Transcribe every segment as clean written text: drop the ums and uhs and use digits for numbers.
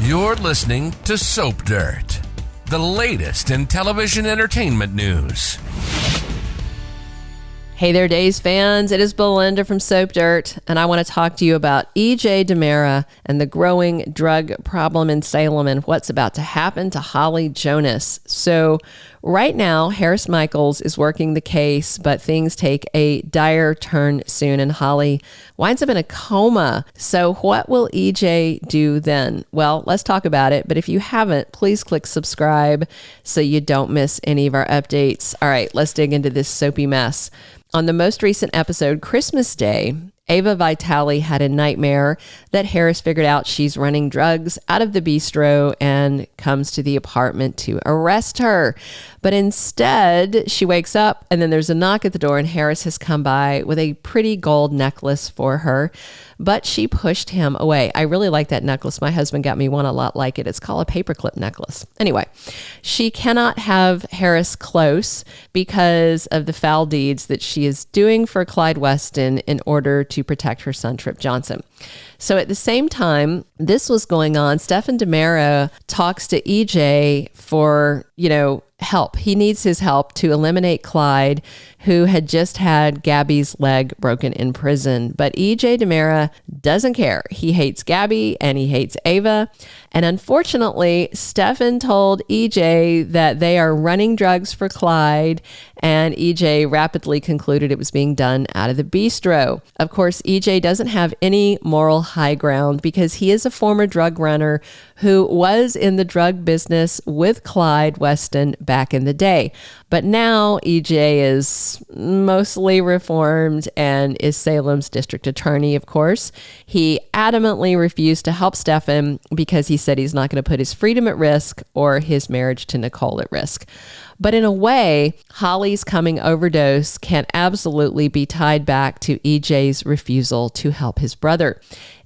You're listening to Soap Dirt, the latest in television entertainment news. Hey there, Days fans. It is Belinda from Soap Dirt, and I want to talk to you about EJ DiMera and the growing drug problem in Salem and what's about to happen to Holly Jonas. So right now, Harris Michaels is working the case, but things take a dire turn soon, and Holly winds up in a coma. So what will EJ do then? Well, let's talk about it. But if you haven't, please click subscribe so you don't miss any of our updates. All right, let's dig into this soapy mess. On the most recent episode, Christmas Day, Ava Vitali had a nightmare that Harris figured out she's running drugs out of the Bistro and comes to the apartment to arrest her. But instead, she wakes up and then there's a knock at the door and Harris has come by with a pretty gold necklace for her, but she pushed him away. I really like that necklace. My husband got me one a lot like it. It's called a paperclip necklace. Anyway, she cannot have Harris close because of the foul deeds that she is doing for Clyde Weston in order to protect her son, Trip Johnson. So at the same time this was going on, Stefan DiMera talks to EJ for, help. He needs his help to eliminate Clyde, who had just had Gabby's leg broken in prison. But EJ DiMera doesn't care. He hates Gabby and he hates Ava. And unfortunately, Stefan told EJ that they are running drugs for Clyde, and EJ rapidly concluded it was being done out of the Bistro. Of course, EJ doesn't have any moral high ground because he is a former drug runner who was in the drug business with Clyde Weston back in the day. But now EJ is mostly reformed and is Salem's district attorney, of course. He adamantly refused to help Stefan because he said he's not going to put his freedom at risk or his marriage to Nicole at risk. But in a way, Holly's coming overdose can absolutely be tied back to EJ's refusal to help his brother.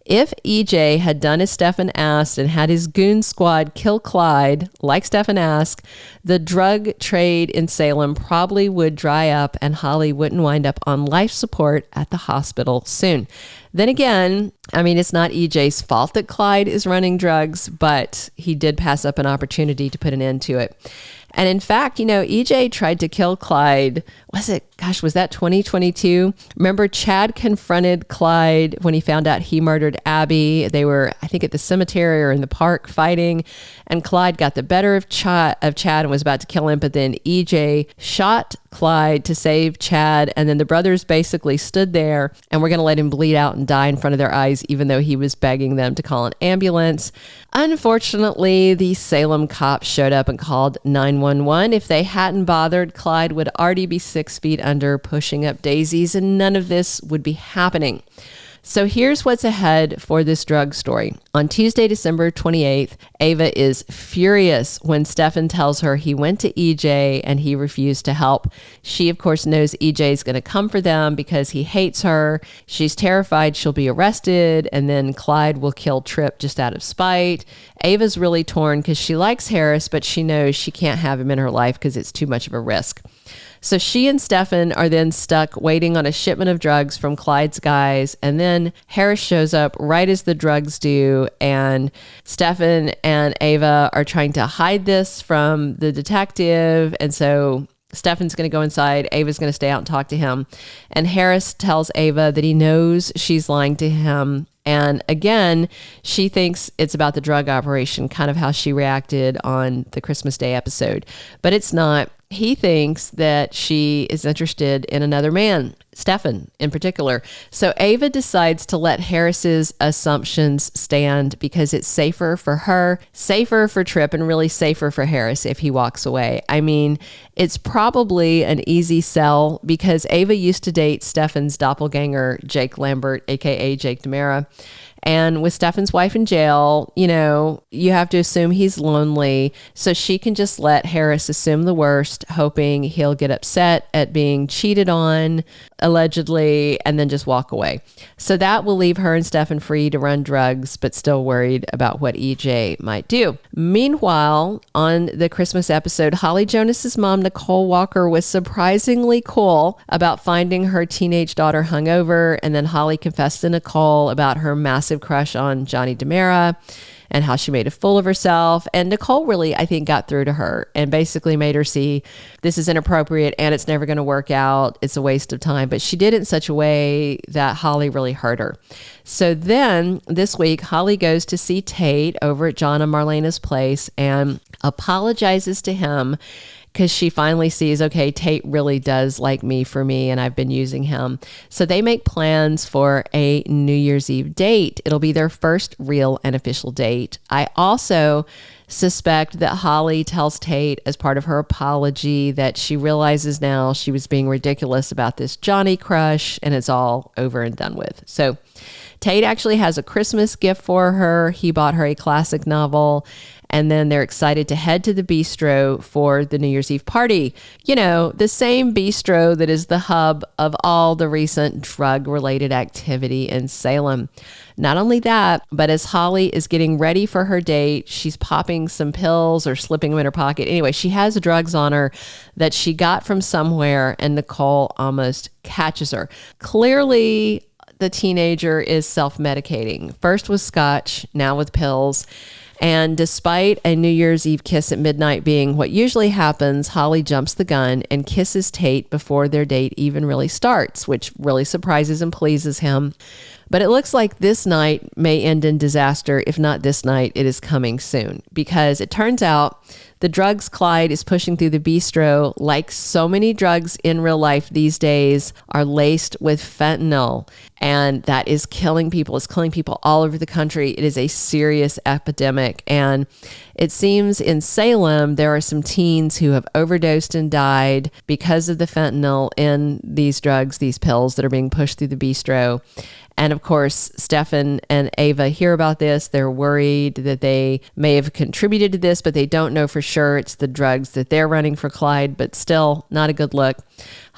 If EJ had done as Stefan asked and had his goon squad kill Clyde, like Stefan asked, the drug trade in Salem probably would dry up and Holly wouldn't wind up on life support at the hospital soon. Then again, it's not EJ's fault that Clyde is running drugs, but he did pass up an opportunity to put an end to it. And in fact, EJ tried to kill Clyde. Was that 2022? Remember, Chad confronted Clyde when he found out he murdered Abby. They were, I think, at the cemetery or in the park fighting. And Clyde got the better of Chad and was about to kill him. But then EJ shot Clyde to save Chad. And then the brothers basically stood there and were going to let him bleed out and die in front of their eyes, even though he was begging them to call an ambulance. Unfortunately, the Salem cops showed up and called 911. If they hadn't bothered, Clyde would already be 6 feet under, pushing up daisies, and none of this would be happening. So here's what's ahead for this drug story. On Tuesday, December 28th, Ava is furious when Stefan tells her he went to EJ and he refused to help. She, of course, knows EJ is going to come for them because he hates her. She's terrified she'll be arrested, and then Clyde will kill Trip just out of spite. Ava's really torn because she likes Harris, but she knows she can't have him in her life because it's too much of a risk. So she and Stefan are then stuck waiting on a shipment of drugs from Clyde's guys. And then Harris shows up right as the drugs do. And Stefan and Ava are trying to hide this from the detective. And so Stefan's going to go inside. Ava's going to stay out and talk to him. And Harris tells Ava that he knows she's lying to him. And again, she thinks it's about the drug operation, kind of how she reacted on the Christmas Day episode. But it's not. He thinks that she is interested in another man, Stefan in particular. So Ava decides to let Harris's assumptions stand because it's safer for her, safer for Trip, and really safer for Harris if he walks away. It's probably an easy sell because Ava used to date Stefan's doppelganger, Jake Lambert, aka Jake DiMera. And with Stefan's wife in jail, you have to assume he's lonely. So she can just let Harris assume the worst, hoping he'll get upset at being cheated on allegedly, and then just walk away. So that will leave her and Stefan free to run drugs, but still worried about what EJ might do. Meanwhile, on the Christmas episode, Holly Jonas's mom, Nicole Walker, was surprisingly cool about finding her teenage daughter hungover, and then Holly confessed to Nicole about her massive crush on Johnny DiMera and how she made a fool of herself. And Nicole really, I think, got through to her and basically made her see this is inappropriate and it's never going to work out. It's a waste of time. But she did it in such a way that Holly really hurt her. So then this week, Holly goes to see Tate over at John and Marlena's place and apologizes to him because she finally sees, okay, Tate really does like me for me, and I've been using him. So they make plans for a New Year's Eve date. It'll be their first real and official date. I also suspect that Holly tells Tate as part of her apology that she realizes now she was being ridiculous about this Johnny crush, and it's all over and done with. So Tate actually has a Christmas gift for her. He bought her a classic novel, and then they're excited to head to the Bistro for the New Year's Eve party. You know, the same Bistro that is the hub of all the recent drug-related activity in Salem. Not only that, but as Holly is getting ready for her date, she's popping some pills or slipping them in her pocket. Anyway, she has drugs on her that she got from somewhere, and Nicole almost catches her. Clearly, the teenager is self-medicating. First with scotch, now with pills. And despite a New Year's Eve kiss at midnight being what usually happens, Holly jumps the gun and kisses Tate before their date even really starts, which really surprises and pleases him. But it looks like this night may end in disaster. If not this night, it is coming soon, because it turns out the drugs Clyde is pushing through the Bistro, like so many drugs in real life these days, are laced with fentanyl. And that is killing people. It's killing people all over the country. It is a serious epidemic. And it seems in Salem, there are some teens who have overdosed and died because of the fentanyl in these drugs, these pills that are being pushed through the Bistro. And of course, Stefan and Ava hear about this. They're worried that they may have contributed to this, but they don't know for sure it's the drugs that they're running for Clyde, but still not a good look.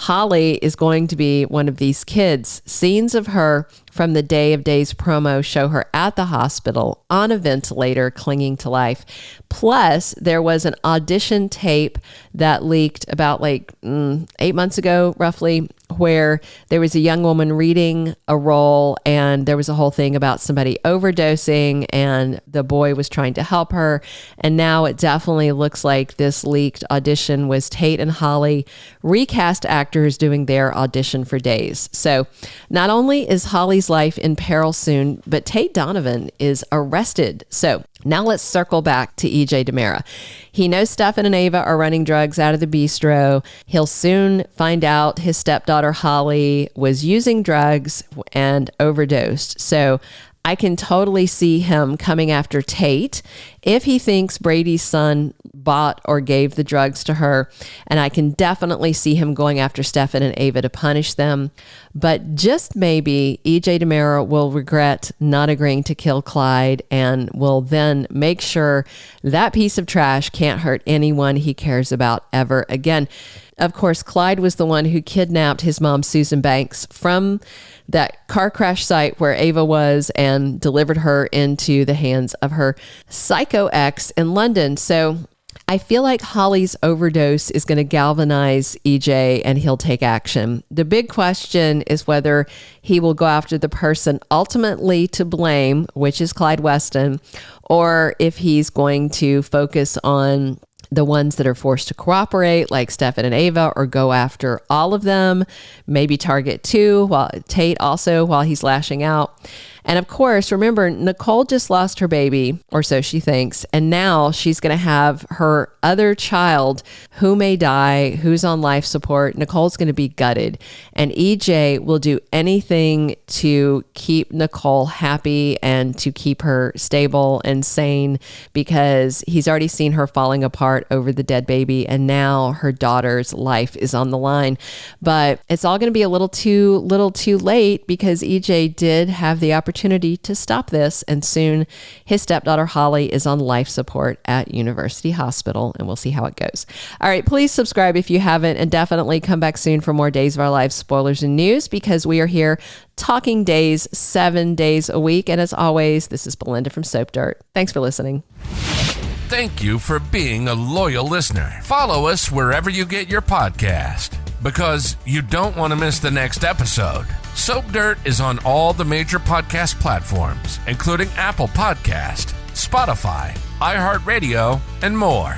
Holly is going to be one of these kids. Scenes of her from the Day of Days promo show her at the hospital on a ventilator, clinging to life. Plus, there was an audition tape that leaked about 8 months ago, roughly, where there was a young woman reading a role, and there was a whole thing about somebody overdosing, and the boy was trying to help her. And now it definitely looks like this leaked audition was Tate and Holly, recast actors doing their audition for Days. So not only is Holly's life in peril soon, but Tate Donovan is arrested. So now let's circle back to EJ DiMera. He knows Stefan and Ava are running drugs out of the Bistro. He'll soon find out his stepdaughter Holly was using drugs and overdosed. So I can totally see him coming after Tate if he thinks Brady's son bought or gave the drugs to her. And I can definitely see him going after Stefan and Ava to punish them. But just maybe EJ DiMera will regret not agreeing to kill Clyde and will then make sure that piece of trash can't hurt anyone he cares about ever again. Of course, Clyde was the one who kidnapped his mom, Susan Banks, from that car crash site where Ava was and delivered her into the hands of her psycho ex in London. So I feel like Holly's overdose is going to galvanize EJ and he'll take action. The big question is whether he will go after the person ultimately to blame, which is Clyde Weston, or if he's going to focus on the ones that are forced to cooperate, like Stefan and Ava, or go after all of them, maybe target Tate also while he's lashing out. And of course, remember, Nicole just lost her baby, or so she thinks, and now she's going to have her other child who may die, who's on life support. Nicole's going to be gutted, and EJ will do anything to keep Nicole happy and to keep her stable and sane, because he's already seen her falling apart over the dead baby, and now her daughter's life is on the line. But it's all going to be a little too late, because EJ did have the opportunity opportunity to stop this, and soon his stepdaughter Holly is on life support at University Hospital, and we'll see how it goes. All right, please subscribe if you haven't, and definitely come back soon for more Days of Our Lives spoilers and news, because we are here talking days 7 days a week. And as always, this is Belinda from Soap Dirt. Thanks for listening. Thank you for being a loyal listener. Follow us wherever you get your podcast, because you don't want to miss the next episode. Soap Dirt is on all the major podcast platforms, including Apple Podcast, Spotify, iHeartRadio, and more.